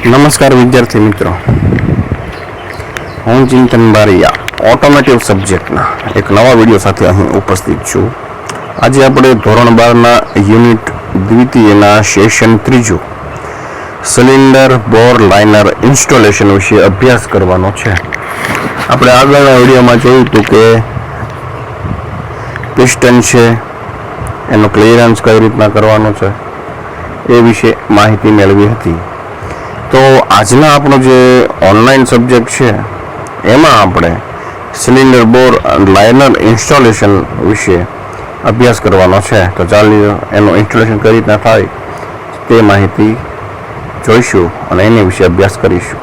નમસ્કાર વિદ્યાર્થી મિત્રો, હું ચિંતન બારિયા ઓટોમેટિવ સબ્જેક્ટના એક નવા વિડીયો સાથે અહીં ઉપસ્થિત છું. આજે આપણે ધોરણ 12ના યુનિટ દ્વિતીયના સેશન 3 સિલિન્ડર બોર લાઇનર ઇન્સ્ટોલેશન વિશે અભ્યાસ કરવાનો છે. આપણે આગળના વિડીયોમાં જોયું હતું કે પિસ્ટન છે એનો ક્લિયરન્સ કઈ રીતના કરવાનો છે એ વિશે માહિતી મેળવી હતી. તો આજના આપણો જે ઓનલાઈન સબ્જેક્ટ છે એમાં આપણે સિલિન્ડર બોર લાઇનર ઇન્સ્ટોલેશન વિશે અભ્યાસ કરવાનો છે. તો ચાલો એનું ઇન્સ્ટોલેશન કઈ રીતના થાય તે માહિતી જોઈશું અને એની વિશે અભ્યાસ કરીશું.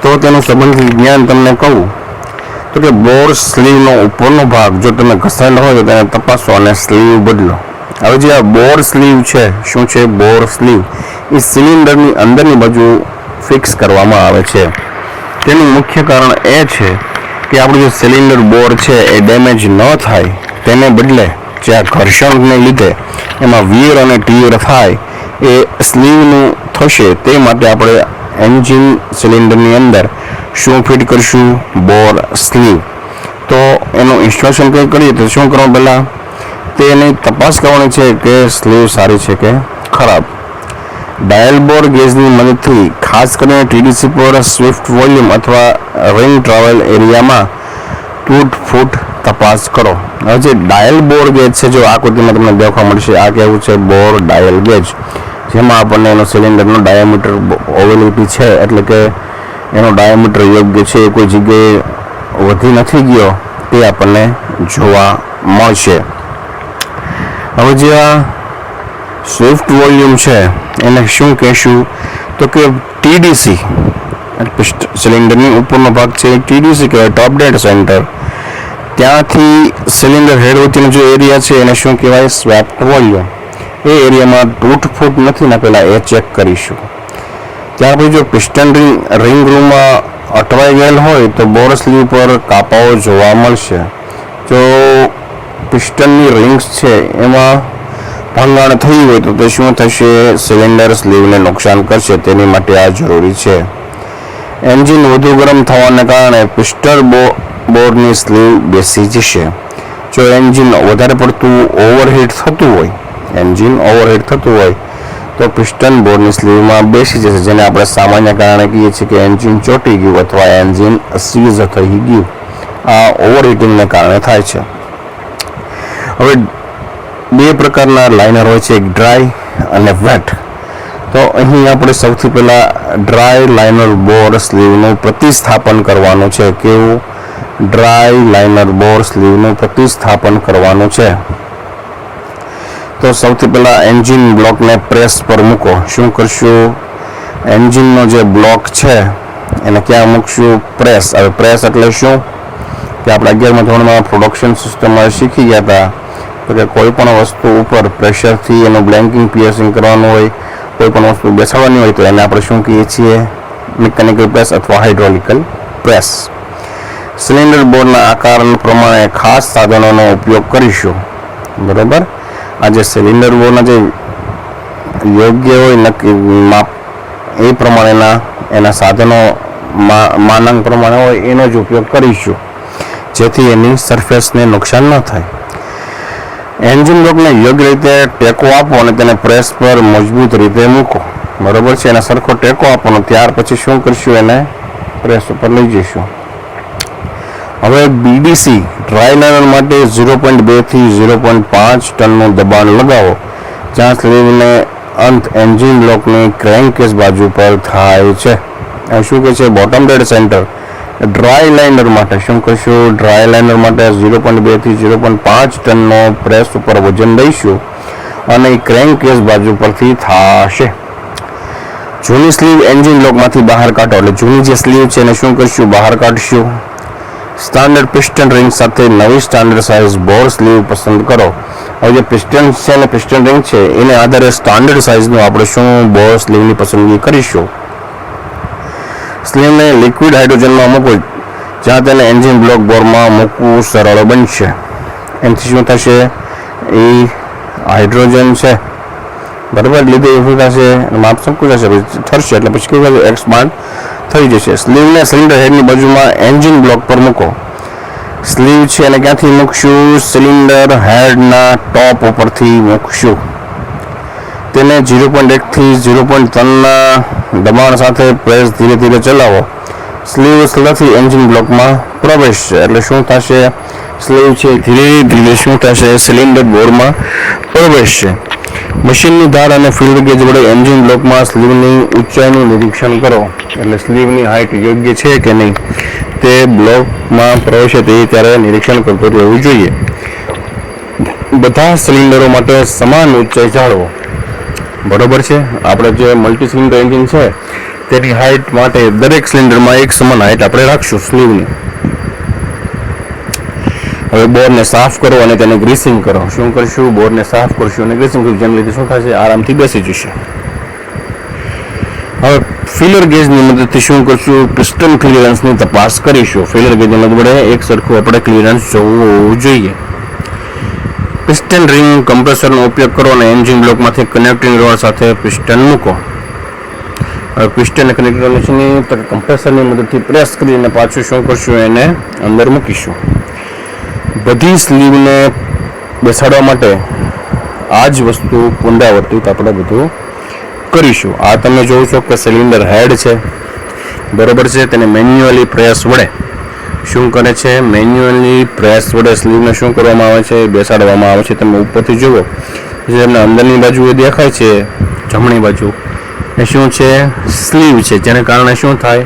તો તેનું સંબંધિત જ્ઞાન તમને કહું તો કે બોર સ્લીવનો ઉપરનો ભાગ જો તમે ઘસાયેલો હોય તો તેને તપાસો અને સ્લીવ બદલો. હવે જે આ બોર સ્લીવ છે, શું છે બોર સ્લીવ? એ સિલિન્ડરની અંદરની બાજુ ફિક્સ કરવામાં આવે છે. તેનું મુખ્ય કારણ એ છે કે આપણું જે સિલિન્ડર બોર છે એ ડેમેજ ન થાય, તેને બદલે જે આ ઘર્ષણને લીધે એમાં વીર અને ટીયર થાય એ સ્લીવનું થશે. તે માટે આપણે એન્જિન સિલિન્ડરની અંદર શું ફિટ કરશું? બોર સ્લીવ. તો એનું ઇન્સ્ટોલેશન કંઈ કરીએ તો શું કરવું? પહેલાં તેની તપાસ કરવાની છે કે સ્લીવ સારી છે કે ખરાબ. ડાયલ બોર ગેજની મદદથી ખાસ કરીને ટીડીસી પર સ્વિફ્ટ વોલ્યુમ અથવા રિંગ ટ્રાવેલ એરિયામાં તૂટ ફૂટ તપાસ કરો. હવે જે ડાયલ બોર ગેજ છે, જો આકૃતિમાં તમને દેખવા મળશે, આ કેવું છે? બોર ડાયલ ગેજ, જેમાં આપણને એનો સિલિન્ડરનો ડાયામીટર ઓવેલિટી છે, એટલે કે એનો ડાયામીટર યોગ્ય છે, કોઈ જગ્યાએ વધી નથી ગયો તે આપણને જોવા મળશે. હવે જે આ સ્વિફ્ટ વોલ્યુમ છે એને શું કહેશું? તો કે ટીડીસી, સિલિન્ડરની ઉપરનો ભાગ છે ટીડીસી કહેવાય, ટોપ ડેડ સેન્ટર. ત્યાંથી સિલિન્ડર હેડ વચ્ચેનો જે એરિયા છે એને શું કહેવાય? Swept volume. એ એરિયામાં તૂટફૂટ નથી ને પહેલાં એ ચેક કરીશું. ત્યાર પછી જો પિસ્ટન રિંગ રૂમમાં અટવાઈ ગયેલ હોય તો બોર સ્લીવ પર કાપાઓ જોવા મળશે. જો પિસ્ટનની રિંગ્સ છે એમાં ભંગાણ થયું હોય તો તે શું થશે? સિલિન્ડર સ્લીવને નુકસાન કરશે. તેની માટે આ જરૂરી છે. એન્જિન વધુ ગરમ થવાને કારણે પિસ્ટન બોરની સ્લીવ બેસી જશે. જો એન્જિન વધારે પડતું ઓવરહીટ થતું હોય તો પિસ્ટન બોરની સ્લીવમાં બેસી જશે, જેને આપણે સામાન્ય કારણે કહીએ છીએ કે એન્જિન ચોંટી ગયું અથવા એન્જિન સીઝ થઈ ગયું. આ ઓવરહીટિંગને કારણે થાય છે. હવે બે પ્રકારના લાઇનર હોય છે, એક ડ્રાય અને વેટ. તો અહીં આપણે સૌથી પહેલાં ડ્રાય લાઇનર બોર સ્લીવનું પ્રતિસ્થાપન કરવાનું છે. કેવું? ડ્રાય લાઇનર બોર સ્લીવનું પ્રતિસ્થાપન કરવાનું છે. તો સૌથી પહેલાં એન્જિન બ્લોકને પ્રેસ પર મૂકો. શું કરશું? એન્જિનનો જે બ્લોક છે એને ક્યાં મૂકશું? પ્રેસ. હવે પ્રેસ એટલે શું કે આપણે 11મા ધોરણમાં પ્રોડક્શન સિસ્ટમમાં શીખી ગયા હતા તો કે કોઈ પણ વસ્તુ ઉપર પ્રેશરથી એનું બ્લેન્કિંગ પિયર્સિંગ કરવાનું હોય, કોઈ પણ વસ્તુ બેસાડવાની હોય તો એને આપણે શું કહીએ છીએ? મિકેનિકલ પ્રેસ અથવા હાઇડ્રોલિકલ પ્રેસ. સિલિન્ડર બોરના આકાર પ્રમાણે ખાસ સાધનોનો ઉપયોગ કરીશું. બરાબર? આ જે સિલિન્ડર બોરના જે યોગ્ય હોય નક્કી માપ એ પ્રમાણેના એના સાધનો માનાંક પ્રમાણે હોય એનો જ ઉપયોગ કરીશું, જેથી એની સરફેસને નુકસાન ન થાય. એન્જિન બ્લોકને યોગ્ય રીતે ટેકો આપો અને તેને પ્રેસ પર મજબૂત રીતે મૂકો. બરાબર છે? એને સરખો ટેકો આપવાનો. ત્યાર પછી શું કરશું? એને પ્રેસ ઉપર લઈ જઈશું. હવે બીડીસી ડ્રાય લાઇનર માટે 0.2 થી 0.5 ટનનું દબાણ લગાવો, જ્યાં સ્લીવને અંત એન્જિન બ્લોકની ક્રેન્કકેસ બાજુ પર થાય છે. હવે શું કહે છે? Bottom dead centre. Dry liner માટે શું કરશું? ડ્રાય લાઇનર માટે 0.2 થી 0.5 ટનનો પ્રેસ ઉપર વજન દઈશું અને ક્રેન્કકેસ બાજુ પરથી થશે. જૂની સ્લીવ એન્જિન બ્લોકમાંથી બહાર કાઢો. એટલે જૂની જે સ્લીવ છે એને શું કરશું? બહાર કાઢશું. સ્ટાન્ડર્ડ પિસ્ટન રિંગ સાથે નવી સ્ટાન્ડર્ડ સાઇઝ બોર સ્લીવ પસંદ કરો. હવે જે પિસ્ટન છે અને પિસ્ટન રિંગ છે એને આધારે સ્ટાન્ડર્ડ સાઇઝનું આપણે શું બોર સ્લીવની પસંદગી કરીશું. સ્લીવને લિક્વિડ હાઇડ્રોજનમાં મૂકો, જ્યાં તેને એન્જિન બ્લોક બોરમાં મૂકવું સરળ બનશે. એનાથી શું થશે? એ હાઇડ્રોજન છે બરાબર, લીધે એ શું થશે, માપ સંકુચાશે, ઠરશે, એટલે પછી કેવું થશે, એક્સપાન્ડ થઈ જશે. સ્લીવને સિલિન્ડર હેડની બાજુમાં એન્જિન બ્લોક પર મૂકો. સ્લીવ છે એને ક્યાંથી મૂકશું? સિલિન્ડર હેડના ટોપ ઉપરથી મૂકશું. તેને 0.1 થી 0.3ના દબાણ સાથે પ્રેસ ધીરે ધીરે ચલાવો. સ્લીવ સરળથી એન્જિન બ્લોકમાં પ્રવેશશે. એટલે શું થશે? સ્લીવ છે ધીરે ધીરે શું થશે? સિલિન્ડર બોરમાં પ્રવેશશે. મશીનની ધાર અને ફિલ્ડ ગેજ વડે એન્જિન બ્લોકમાં સ્લીવની ઊંચાઈનું નિરીક્ષણ કરો. એટલે સ્લીવની હાઇટ યોગ્ય છે કે નહીં તે બ્લોકમાં પ્રવેશે તે ત્યારે નિરીક્ષણ કરતું રહેવું જોઈએ. બધા સિલિન્ડરો માટે સમાન ઊંચાઈ જાળવો. બરોબર છે. આપણે જે મલ્ટી સિલિન્ડર એન્જિન છે તેની હાઇટ માટે દરેક સિલિન્ડરમાં એક સમાન હાઇટ આપણે રાખશું સ્લીવની. હવે બોરને સાફ કરો અને તેને ગ્રીસિંગ કરો. શું કરશું? બોરને સાફ કરશું અને ગ્રીસિંગ કરશું, જેના લીધે શું થશે? આરામથી બેસી જશે. હવે ફિલર ગેજની મદદથી શું કરશું? પિસ્ટન ક્લિયરન્સની તપાસ કરીશું. ફિલર ગેજની મદદ વડે એક સરખું આપણે ક્લિયરન્સ જોવું હોવું જોઈએ. પિસ્ટન રિંગ કમ્પ્રેસરનો ઉપયોગ કરો અને એન્જિન બ્લોકમાંથી કનેક્ટિંગ રોડ સાથે પિસ્ટન મૂકો. હવે પિસ્ટન કનેક્ટિંગ કમ્પ્રેસરની મદદથી પ્રેસ કરીને પાછું શું કરશું? એને અંદર મૂકીશું. બધી સ્લીવને બેસાડવા માટે આ જ વસ્તુ પુનરાવર્તિત આપણે બધું કરીશું. આ તમે જોવો છો કે સિલિન્ડર હેડ છે, બરોબર છે. તેને મેન્યુઅલી પ્રેસ વડે શું કરે છે? મેન્યુઅલી પ્રેસ વડે સ્લીવને શું કરવામાં આવે છે? બેસાડવામાં આવે છે. તમે ઉપરથી જુઓ જે તમને અંદરની બાજુ એ દેખાય છે, જમણી બાજુ એ શું છે? સ્લીવ છે. જેને કારણે શું થાય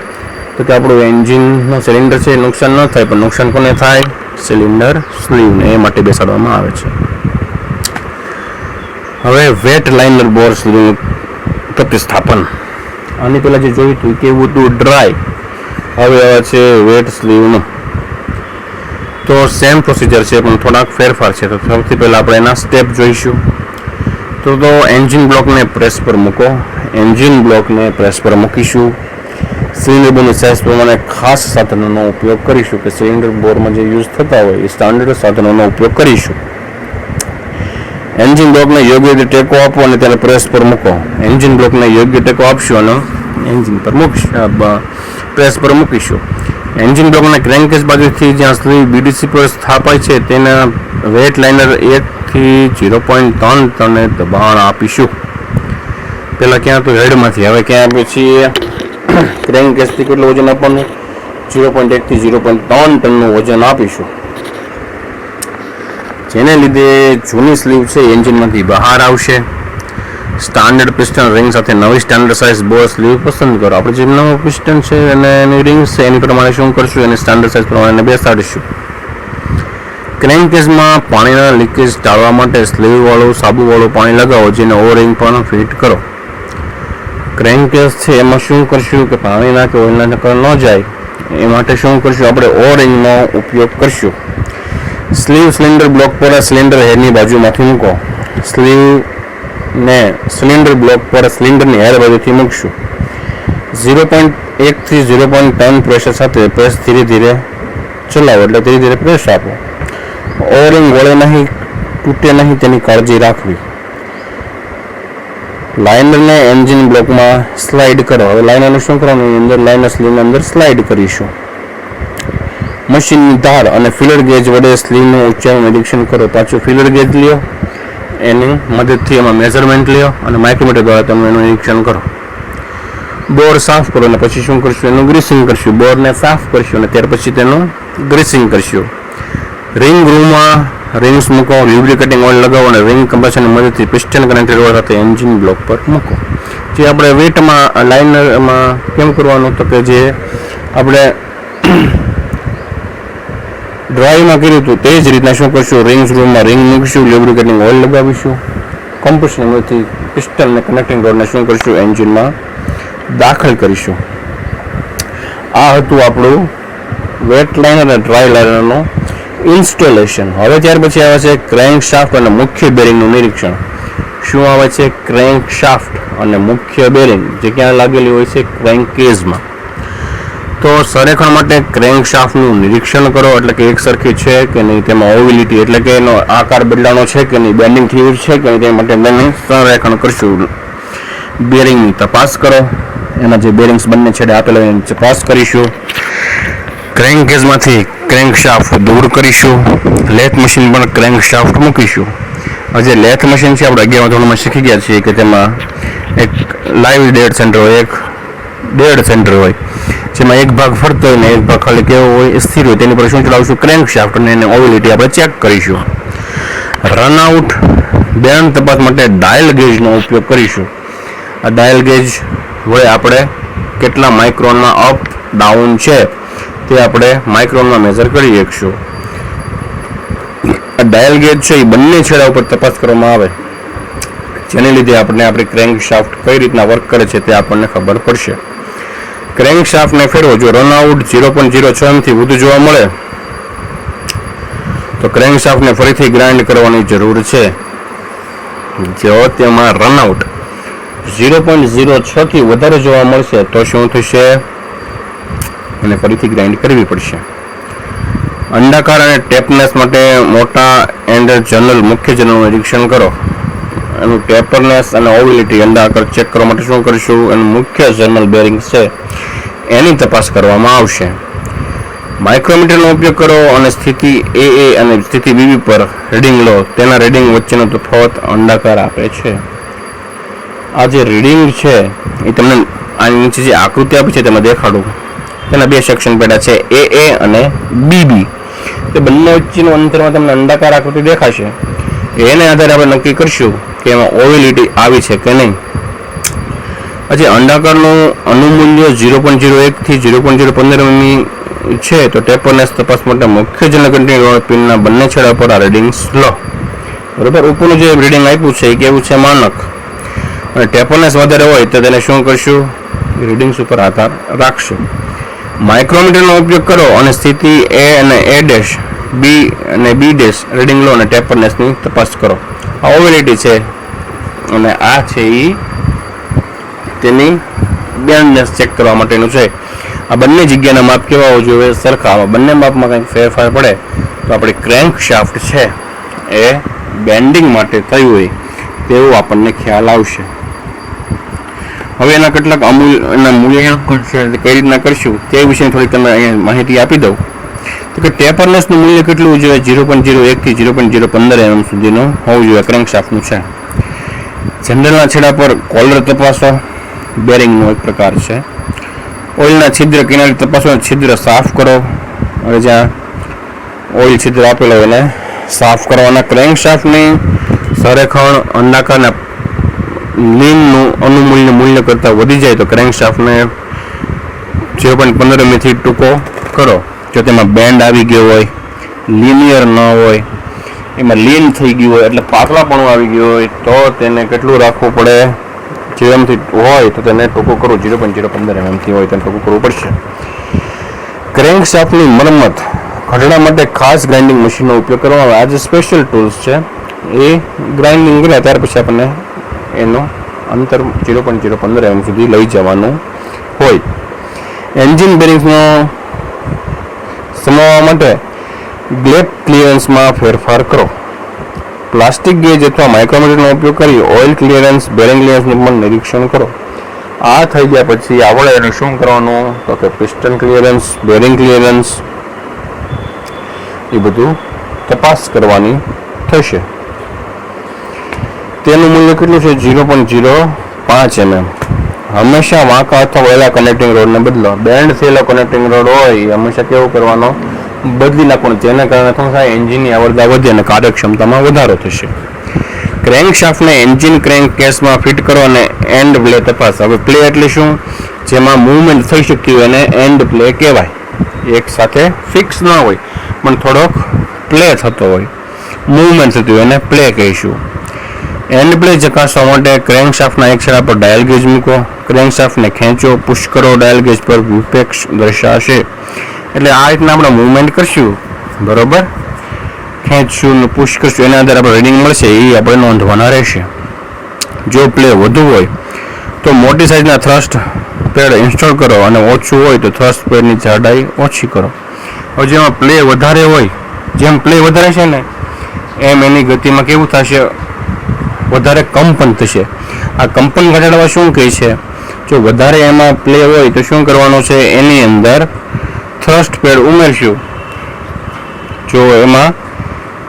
તો કે આપણું એન્જિનનું સિલિન્ડર છે એ નુકસાન ન થાય, પણ નુકસાન કોને થાય? સિલિન્ડર સ્લીવને. એ માટે બેસાડવામાં આવે છે. હવે વેટ લાઇનર બોર સ્લીવ પ્રતિસ્થાપન. આની પહેલાં જે જોયું હતું કેવું હતું? ડ્રાય. હવે આવે છે વેટ સ્લીવનું. તો સેમ પ્રોસિજર છે પણ થોડાક ફેરફાર છે. તો સૌથી પહેલાં આપણે એના સ્ટેપ જોઈશું. તો એન્જિન બ્લોકને પ્રેસ પર મૂકો. એન્જિન બ્લોકને પ્રેસ પર મૂકીશું. સિલિન્ડર બોરની સાઇઝ પ્રમાણે ખાસ સાધનોનો ઉપયોગ કરીશું કે સિલિન્ડર બોરમાં જે યુઝ થતા હોય એ સ્ટાન્ડર્ડ સાધનોનો ઉપયોગ કરીશું. એન્જિન બ્લોકને યોગ્ય રીતે ટેકો આપો અને તેને પ્રેસ પર મૂકો. એન્જિન બ્લોકને યોગ્ય ટેકો આપશો અને એન્જિન પર પ્રેસ પર મૂકીશું. એન્જિન બ્લોકને ક્રેન્કેજ બાજુથી જ્યાં સ્લીવ બીડીસી પર સ્થાપાય છે તેના વેટ લાઇનર 1 થી 0.3 ટને દબાણ આપીશું. પહેલાં ક્યાં તો હેડમાંથી, હવે ક્યાં આપીએ છીએ? ક્રેન્કેજથી કેટલું વજન આપવાનું? 0.1 થી 0.3 ટનનું વજન આપીશું. જેને લીધે જૂની સ્લીવ છે એન્જિનમાંથી બહાર આવશે. સ્ટાન્ડર્ડ પિસ્ટન રિંગ સાથે નવી સ્ટાન્ડર્ડ સાઇઝ બોર સ્લીવ પસંદ કરો. આપણે જે નવું પિસ્ટન છે અને એની રિંગ છે એની પ્રમાણે શું કરશું? એની સ્ટાન્ડર્ડ સાઇઝ પ્રમાણે બેસાડીશું. ક્રેન્કેજમાં પાણીના લીકેજ ટાળવા માટે સ્લીવવાળું સાબુવાળું પાણી લગાવો, જેને ઓ રિંગ પણ ફિટ કરો. ક્રેન્કેજ છે એમાં શું કરશું કે પાણીના કે ઓઇલના ચક્કર ન જાય એ માટે શું કરશું? આપણે ઓ રિંગનો ઉપયોગ કરશું. સ્લીવ સિલિન્ડર બ્લોક પર સિલિન્ડર હેડની બાજુમાંથી મૂકો. સ્લીવને સિલિન્ડર બ્લોક પર સિલિન્ડરની હેડ બાજુથી મૂકશું. 0.1 થી 0.3 પ્રેશર સાથે પ્રેસ ધીરે ધીરે ચલાવો. એટલે ધીરે ધીરે પ્રેસ આપો. ઓ રિંગ વળે નહીં, તૂટે નહીં તેની કાળજી રાખવી. લાઇનરને એન્જિન બ્લોકમાં સ્લાઇડ કરો. હવે લાઇનરને શું કરવાનું? અંદર લાઇનર સ્લીવની અંદર સ્લાઇડ કરીશું. મશીનની ધાર અને ફિલર ગેજ વડે સ્લીવનું ઊંચાઈનું નિરીક્ષણ કરો. પાછું ફિલર ગેજ લ્યો, એની મદદથી એમાં મેઝરમેન્ટ લ્યો અને માઇક્રોમીટર દ્વારા તમે એનું નિરીક્ષણ કરો. બોર સાફ કરો અને પછી શું કરશું? એનું ગ્રીસિંગ કરશું. બોરને સાફ કરશું અને ત્યાર પછી તેનું ગ્રીસિંગ કરશું. રિંગ રૂમમાં રિંગ્સ મૂકો. લ્યુબ્રિકેટિંગ ઓઇલ લગાવો અને રિંગ કમ્પ્રેશનની મદદથી પિસ્ટન કનેક્ટેડ રોડ સાથે એન્જિન બ્લોક પર મૂકો. જે આપણે વેટમાં લાઇનરમાં કેમ કરવાનું? તો કે જે આપણે ડ્રાયમાં કર્યું હતું તે જ રીતના શું કરશું? રિંગ્સ રૂમમાં રિંગ મૂકીશું, લ્યુબ્રિકેટિંગ ઓઇલ લગાવીશું. કમ્પ્રેશનની મદદથી પિસ્ટન અને કનેક્ટિંગ રોડને શું કરીશું? એન્જિનમાં દાખલ કરીશું. આ હતું આપણું વેટ લાઇનર અને ડ્રાય લાઇનરનું ઇન્સ્ટોલેશન. હવે ત્યાર પછી આવે છે ક્રેન્ક શાફ્ટ અને મુખ્ય બેરિંગનું નિરીક્ષણ. શું આવે છે? ક્રેન્ક શાફ્ટ અને મુખ્ય બેરિંગ જે ક્યાં લાગેલી હોય છે? ક્રેન્કેજમાં. તો સંરેખણ માટે ક્રેન્કશાફ્ટનું નિરીક્ષણ કરો, એટલે કે એક સરખી છે કે નહીં, તેમાં ઓવિલિટી એટલે કે એનો આકાર બદલાનો છે કે નહીં, બેન્ડિંગ થયું છે કે નહીં, તે માટે તેને સંરેખણ કરશું. બેરિંગની તપાસ કરો, એના જે બેરિંગ્સ બંને છેડે આપેલા એની તપાસ કરીશું. ક્રેન્ક કેજમાંથી ક્રેન્કશાફ્ટ દૂર કરીશું. લેથ મશીન પણ ક્રેન્કશાફ્ટ મૂકીશું. જે લેથ મશીન છે આપણે 11મા ધોરણમાં શીખી ગયા છીએ કે તેમાં એક લાઈવ ડેડ સેન્ટર હોય, એક ડેડ સેન્ટર હોય, જેમાં એક ભાગ ફરતો હોય ને એક ભાગ ખાલી કેવો હોય સ્થિર હોય. તેની પર શું ચડાવશું? ક્રેન્કશાફ્ટ, અને એની ઓવિલિટી આપણે ચેક કરીશું. રનઆઉટ બેન્ડ તપાસ માટે ડાયલ ગેજનો ઉપયોગ કરીશું. આ ડાયલ ગેજ વડે આપણે કેટલા માઇક્રોનમાં અપ ડાઉન છે તે આપણે માઇક્રોનમાં મેજર કરી શકશું. આ ડાયલ ગેજ છે એ બંને છેડા ઉપર તપાસ કરવામાં આવે, જેને લીધે આપણે આપણી ક્રેન્કશાફ્ટ કઈ રીતના વર્ક કરે છે તે આપણને ખબર પડશે. ક્રેન્કશાફ્ટને ફેરવો. જો રનઆઉટ 0.06 થી વધુ જોવા મળે તો ક્રેન્કશાફ્ટને ફરીથી ગ્રાઇન્ડ કરવાની જરૂર છે. જો તેમાં રનઆઉટ 0.06 થી વધારે જોવા મળશે તો શું થશે? એને ફરીથી ગ્રાઇન્ડ કરવી પડશે. અંડાકાર અને ટેપનેસ માટે મોટા એન્ડ જર્નલ મુખ્ય જર્નલનું નિરીક્ષણ કરો. એનું ટેપરનેસ અને ઓવિલિટી અંડાકાર ચેક કરવા માટે શું કરીશું? એનું મુખ્ય જર્નલ બેરિંગ્સ છે એની તપાસ કરવામાં આવશે. માઇક્રોમીટરનો ઉપયોગ કરો અને સ્થિતિ AA અને સ્થિતિ BB પર રીડિંગ લો. તેના રીડિંગ વચ્ચેનો તફાવત અંડાકાર આપે છે. આ જે રીડિંગ છે એ તમને આની નીચે જે આકૃતિ આપી છે તેમાં દેખાડું. તેના બે સેક્શન પેટા છે, AA અને BB. તે બંને વચ્ચેનું અંતરમાં તમને અંડાકાર આકૃતિ દેખાશે. એને આધારે આપણે નક્કી કરશું કે એમાં ઓવિલિટી આવી છે કે નહીં. પછી અંડાકારનું અનુમૂલ્ય 0.01 થી 0.015 mm છે તો ટેપરનેસ તપાસ માટે મુખ્ય જનરલ કન્ટિન્યુઅર પિનના બંને છેડા પર આ રીડિંગ્સ લો. બરાબર, ઉપરનું જે રીડિંગ આપ્યું છે એ કેવું છે? માનક. અને ટેપરનેસ વધારે હોય તો તેને શું કરશું? રીડિંગ્સ ઉપર આધાર રાખશું. માઇક્રોમીટરનો ઉપયોગ કરો અને સ્થિતિ A અને A', B અને B' રીડિંગ લો અને ટેપરનેસની તપાસ કરો. આ ઓવિલિટી છે અને આ છે એ તેની બેન્ડનેસ ચેક કરવા માટેનું છે. આ બંને જગ્યાના માપ કેવા હોવા જોઈએ? સરખા. બંને માપમાં કંઈક ફેરફાર પડે તો આપણી ક્રેન્કશાફ્ટ છે એ બેન્ડિંગ માટે થયું હોય તેવું આપણને ખ્યાલ આવશે. હવે એના કેટલાક એના મૂલ્યાંકન છે કઈ રીતના કરશું તે વિશે થોડીક તમને અહીંયા માહિતી આપી દઉં. તો કે ટેપરનેસનું મૂલ્ય કેટલું હોવું જોઈએ? 0.01 થી 0.015 mm સુધીનું હોવું જોઈએ ક્રેન્કશાફ્ટનું છે. જનરલના છેડા પર કોલર તપાસો, બેરિંગનો એક પ્રકાર છે. ઓઇલના છિદ્ર કિનારી તપાસો, છિદ્ર સાફ કરો. હવે જ્યાં ઓઇલ છિદ્ર આપેલો એને સાફ કરવાના. ક્રેન્કશાફ્ટની સંરેખણ અંડાકારના લીનનું અનુમૂલ્ય મૂલ્ય કરતાં વધી જાય તો ક્રેન્કશાફ્ટને 0.15 mm થી ટૂંકો કરો. જો તેમાં બેન્ડ આવી ગયો હોય, લિનિયર ન હોય, એમાં લીન થઈ ગયું હોય એટલે પાતળાપણું આવી ગયું હોય તો તેને કેટલું રાખવું પડે? જેમથી હોય તો તેને ટૂંકું કરવું. 0.015 mm થી હોય તેને ટૂંકું કરવું પડશે. ક્રેન્કશાફ્ટની મરમ્મત ઘટડા માટે ખાસ ગ્રાઇન્ડિંગ મશીનનો ઉપયોગ કરવામાં આવે. આ જે સ્પેશિયલ ટૂલ્સ છે એ ગ્રાઇન્ડિંગ કર્યા ત્યાર પછી આપણને એનું અંતર 0.015 mm સુધી લઈ જવાનું હોય. એન્જિન બેરિંગ્સનો સમાવવા માટે ગ્લેપ ક્લિયરન્સમાં ફેરફાર કરો. પ્લાસ્ટિક ગેજ અથવા માઇક્રોમીટરનો ઉપયોગ કરી ઓઇલ ક્લિયરન્સ, બેરિંગ ક્લિયરન્સનું પણ નિરીક્ષણ કરો. આ થઈ ગયા પછી આવડે એને શું કરવાનું? તો કે પિસ્ટન ક્લિયરન્સ, બેરિંગ ક્લિયરન્સ એ બધું તપાસ કરવાની થશે. તેનું મૂલ્ય કેટલું છે? 0.05 mm. હંમેશા વાંકા અથવા વળેલા કનેક્ટિંગ રોડને બદલો. બેન્ડ થયેલો કનેક્ટિંગ રોડ હોય એ હંમેશા કેવું કરવાનો? બદલી નાખવાનું. જેના કારણે શું થાય? એન્જિનની આવરદા વધે અને કાર્યક્ષમતામાં વધારો થશે. ક્રેન્કશાફ્ટને એન્જિન ક્રેન્ક કેસમાં ફિટ કરો અને એન્ડ પ્લે તપાસ. હવે પ્લે એટલે શું? જેમાં મૂવમેન્ટ થઈ શકતી હોય એને એન્ડ પ્લે કહેવાય. એક સાથે ફિક્સ ના હોય પણ થોડોક પ્લે થતો હોય, મૂવમેન્ટ થતી હોય એને પ્લે કહીશું. એન્ડ પ્લે ચકાસવા માટે ક્રેન્કશાફ્ટના એક છેડા પર ડાયલ ગેજ મૂકો. ક્રેન્કશાફ્ટને ખેંચો, પુશ કરો. ડાયલ ગેજ પર વિપેક્ષ દર્શાશે. એટલે આ રીતના આપણે મૂવમેન્ટ કરશું, બરોબર, ખેંચશું ને પુશ કરશું, એના આધારે આપણે રીડિંગ મળશે એ આપણે નોંધવાના રહેશે. જો પ્લે વધુ હોય તો મોટી સાઇઝના થ્રસ્ટ પેડ ઇન્સ્ટોલ કરો અને ઓછું હોય તો થ્રસ્ટ પેડની જાડાઈ ઓછી કરો. હવે જેમાં પ્લે વધારે હોય, જેમ પ્લે વધારે છે ને એમ એની ગતિમાં કેવું થશે, વધારે કંપન થશે. આ કંપન ઘટાડવા શું કહે છે, જો વધારે એમાં પ્લે હોય તો શું કરવાનું છે, એની અંદર થ્રસ્ટ પેડ ઉમેરશું. જો એમાં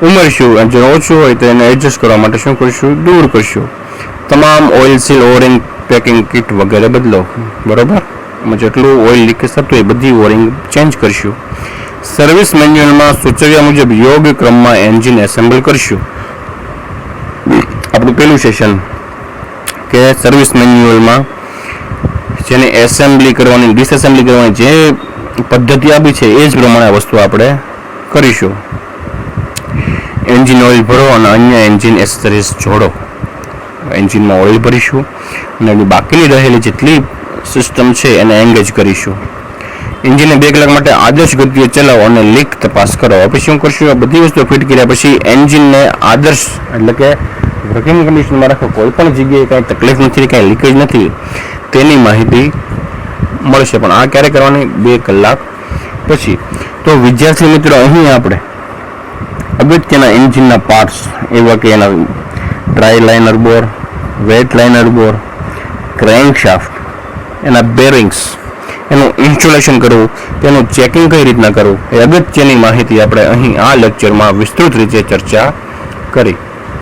ઉમેરશું અને જો ઓછું હોય તો એને એડજસ્ટ કરવા માટે શું કરશું, દૂર કરશું. તમામ oil seal, O-ring, packing kit વગેરે બદલો. બરાબર, એમાં જેટલું ઓઇલ લીકેજ થતું એ બધી ઓરિંગ ચેન્જ કરશું. સર્વિસ મેન્યુઅલમાં સૂચવ્યા મુજબ યોગ્ય ક્રમમાં એન્જિન એસેમ્બલ કરશું. આપણું પેલું સેશન કે સર્વિસ મેન્યુઅલમાં જેને એસેમ્બલી કરવાની, ડિસએસેમ્બલી કરવાની જે પદ્ધતિ આપી છે એ જ પ્રમાણે વસ્તુ આપણે કરીશું. એન્જિન ઓઇલ ભરો અને અન્ય એન્જિન એસેસરીઝ જોડો. એન્જિનમાં ઓઇલ ભરીશું અને એની બાકીની રહેલી જેટલી સિસ્ટમ છે એને એંગેજ કરીશું. એન્જિનને 2 કલાક માટે આદર્શ ગતિએ ચલાવો અને લીક તપાસ કરો. પછી શું કરશું, આ બધી વસ્તુ ફિટ કર્યા પછી એન્જિનને આદર્શ એટલે કે વર્કિંગ કન્ડિશનમાં રાખો, કોઈ પણ જગ્યાએ કાંઈ તકલીફ નથી, કાંઈ લીકેજ નથી, તેની માહિતી મળશે. પણ આ ક્યારે કરવાની, 2 કલાક પછી. તો વિદ્યાર્થી મિત્રો, અહીં આપણે અગત્યના એન્જિનના પાર્ટ્સ એવા કે એના ડ્રાય લાઇનર બોર, વેટ લાઇનર બોર, ક્રેન્કશાફ્ટ, એના બેરિંગ્સ, એનું ઇન્સ્ટોલેશન કરવું, તેનું ચેકિંગ કઈ રીતના કરવું, એ અગત્યની માહિતી આપણે અહીં આ લેક્ચરમાં વિસ્તૃત રીતે ચર્ચા કરી.